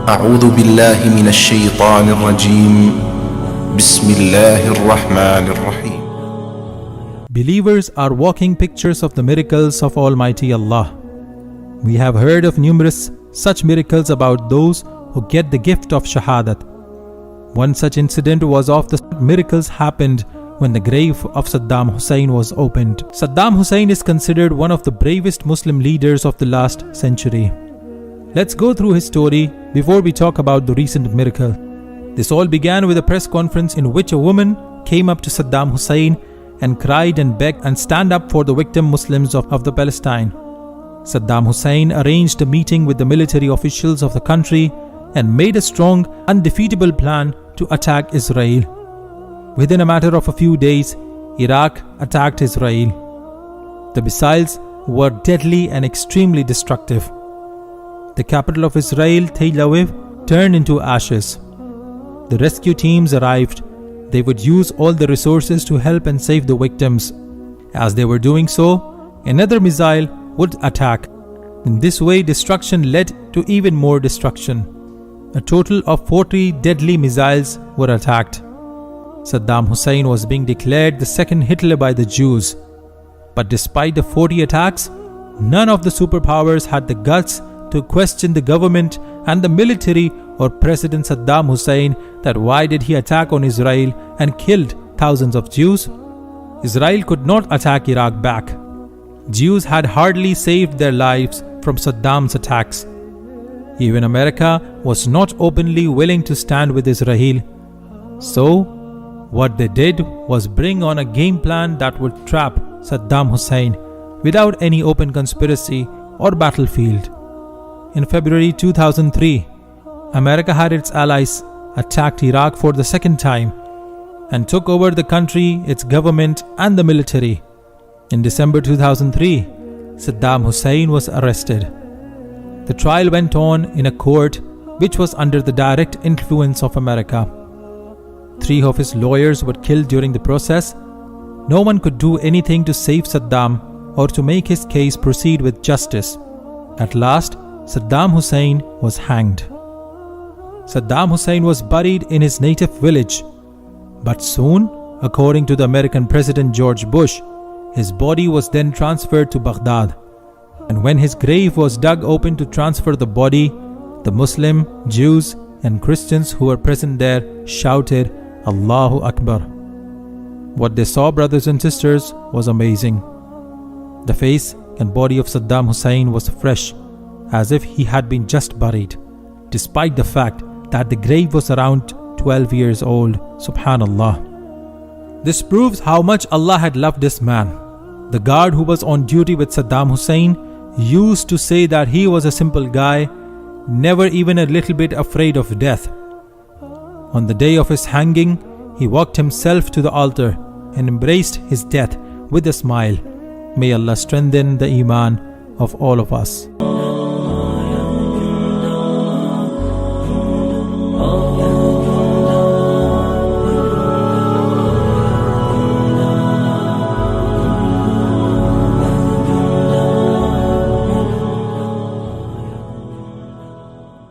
أعوذ بالله من الشيطان الرجيم بسم الله الرحمن الرحيم. Believers are walking pictures of the miracles of Almighty Allah. We have heard of numerous such miracles about those who get the gift of Shahadat. One such incident was of the miracles happened when the grave of Saddam Hussain was opened. Saddam Hussain is considered one of the bravest Muslim leaders of the last century. Let's go through his story before we talk about the recent miracle. This all began with a press conference in which a woman came up to Saddam Hussain and cried and begged and stand up for the victim Muslims of the Palestine. Saddam Hussain arranged a meeting with the military officials of the country and made a strong, undefeatable plan to attack Israel. Within a matter of a few days, Iraq attacked Israel. The missiles were deadly and extremely destructive. The capital of Israel, Tel Aviv, turned into ashes. The rescue teams arrived. They would use all the resources to help and save the victims. As they were doing so, another missile would attack. In this way, destruction led to even more destruction. A total of 40 deadly missiles were attacked. Saddam Hussain was being declared the second Hitler by the Jews. But despite the 40 attacks, none of the superpowers had the guts to question the government and the military or President Saddam Hussain that why did he attack on Israel and killed thousands of Jews? Israel could not attack Iraq back. Jews had hardly saved their lives from Saddam's attacks. Even America was not openly willing to stand with Israel. So, what they did was bring on a game plan that would trap Saddam Hussain without any open conspiracy or battlefield. In February 2003, America had its allies attacked Iraq for the second time and took over the country, its government and the military. In December 2003, Saddam Hussain was arrested. The trial went on in a court which was under the direct influence of America. 3 of his lawyers were killed during the process. No one could do anything to save Saddam or to make his case proceed with justice. At last, Saddam Hussain was hanged. Saddam Hussain was buried in his native village. But soon, according to the American President George Bush, his body was then transferred to Baghdad. And when his grave was dug open to transfer the body, the Muslim, Jews and Christians who were present there shouted, Allahu Akbar. What they saw, brothers and sisters, was amazing. The face and body of Saddam Hussain was fresh, as if he had been just buried, despite the fact that the grave was around 12 years old. Subhanallah. This proves how much Allah had loved this man. The guard who was on duty with Saddam Hussain used to say that he was a simple guy, never even a little bit afraid of death. On the day of his hanging, he walked himself to the altar and embraced his death with a smile. May Allah strengthen the iman of all of us.